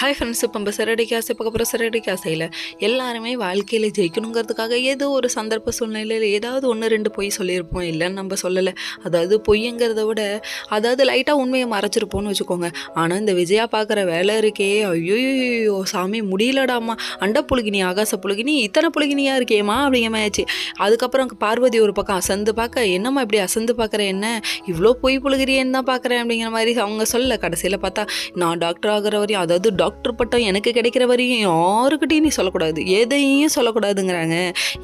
Hi friends, இப்போ நம்ம சிறடிக்கு ஆசை பார்க்க போகிற சிறடிக்கு ஆசையில் எல்லாருமே வாழ்க்கையில் ஜெயிக்கணுங்கிறதுக்காக ஏதோ ஒரு சந்தர்ப்ப சூழ்நிலையில் ஏதாவது ஒன்று ரெண்டு பொய் சொல்லியிருப்போம். இல்லைன்னு நம்ம சொல்லலை. அதாவது பொய்ங்கிறத விட லைட்டாக உண்மையை மறைச்சிருப்போம்னு வச்சுக்கோங்க. ஆனால் இந்த விஜயா பார்க்குற வேலை இருக்கே, ஐயோ சாமி முடியலடாமா, அண்ட புழுகினி ஆகாச புழுகினி இத்தனை புழுகினியாக இருக்கேம்மா அப்படிங்கிற மாதிரிச்சு. அதுக்கப்புறம் பார்வதி ஒரு பக்கம் அசந்து பார்க்க, என்னம்மா இப்படி அசந்து பார்க்குற, என்ன இவ்வளோ பொய் புழுகிறியேன்னு தான் பார்க்குறேன் அப்படிங்கிற மாதிரி அவங்க சொல்லலை. கடைசியில் பார்த்தா நான் டாக்டர் ஆகிற வரையும், அதாவது டாக்டர் பட்டம் எனக்கு கிடைக்கிற வரையும் யாருக்கிட்டையும் நீ சொல்லக்கூடாது, எதையும் சொல்லக்கூடாதுங்கிறாங்க.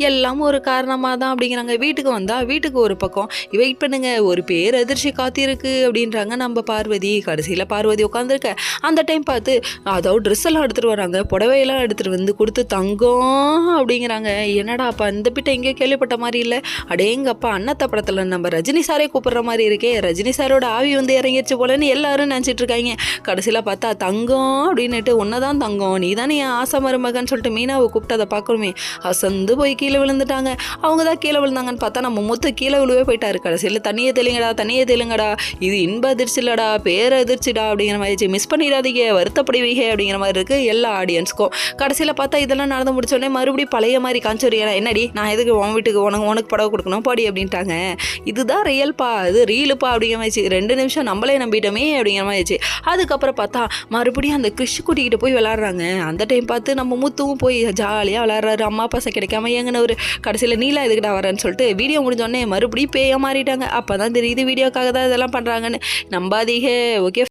எல்லாம் ஒரு காரணமாக தான் அப்படிங்கிறாங்க. வீட்டுக்கு வந்தால் வீட்டுக்கு ஒரு பக்கம் வெயிட் பண்ணுங்க, ஒரு பேர் அதிர்ச்சி காத்திருக்கு அப்படின்றாங்க நம்ம பார்வதி. கடைசியில் பார்வதி உட்காந்துருக்க அந்த டைம் பார்த்து அதாவது ட்ரெஸ் எல்லாம் எடுத்துகிட்டு வராங்க, புடவையெல்லாம் எடுத்துகிட்டு வந்து கொடுத்து தங்கம் அப்படிங்கிறாங்க. என்னடா அப்பா இந்த பிட்ட எங்கேயோ கேள்விப்பட்ட மாதிரி இல்லை, அடேங்கப்பா அண்ணத்த படத்தில் நம்ம ரஜினி சாரே கூப்பிட்ற மாதிரி இருக்கே, ரஜினி சாரோட ஆவி வந்து இறங்கிடுச்சு போலன்னு எல்லாரும் நினச்சிட்டு இருக்காங்க. கடைசியில் பார்த்தா தங்கம் அப்படின்னுட்டு ஒன்னதான் தங்கம், நீ தானே என் ஆசை மருமகன்னு சொல்லிட்டு மீனாவை கூப்பிட்டு அதை பார்க்கணுமே, அசந்து போய் கீழே விழுந்துட்டாங்க. அவங்க தான் கீழே விழுந்தாங்கன்னு பார்த்தா நம்ம மொத்த கீழே விழுவே போயிட்டாரு. கடைசியில் தண்ணியை தெளிங்கடா, இது இன்ப அதிர்ச்சி இல்லடா பேர அதிர்ச்சிடா அப்படிங்கிற மாதிரி, மிஸ் பண்ணிடாதீங்க வருத்தப்படுவீங்க அப்படிங்கிற மாதிரி இருக்குது எல்லா ஆடியன்ஸ்க்கும். கடைசியில் பார்த்தா இதெல்லாம் நடந்து முடிச்சோடனே மறுபடியும் பழைய மாதிரி காமிச்சோரியா, என்னடி நான் எதுக்கு உன் வீட்டுக்கு உனக்கு படவை கொடுக்கணும் பாடி அப்படின்ட்டாங்க. இதுதான் ரியல்ப்பா, இது ரீலுப்பா அப்படிங்கிற மாதிரி 2 நிமிஷம் நம்மளே நம்பிட்டோமே அப்படிங்கிற மாதிரி. அதுக்கப்புறம் பார்த்தா மறுபடியும் அந்த கிறிஷ் கூட்டிகிட்டு போய் விளாட்றாங்க. அந்த டைம் பார்த்து நம்ம முத்துவும் போய் ஜாலியாக விளாட்றாரு. அம்மா பாசம் கிடைக்காம எங்கன்னு ஒரு கடைசியில் நீலா எதுக்கிட்ட வரேன்னு சொல்லிட்டு வீடியோ முடிஞ்சோடனே மறுபடியும் பேய மாறிட்டாங்க. அப்போ தான் தெரியுது வீடியோக்காக தான் இதெல்லாம் பண்ணுறாங்கன்னு. நம்பாதீங்க. ஓகே.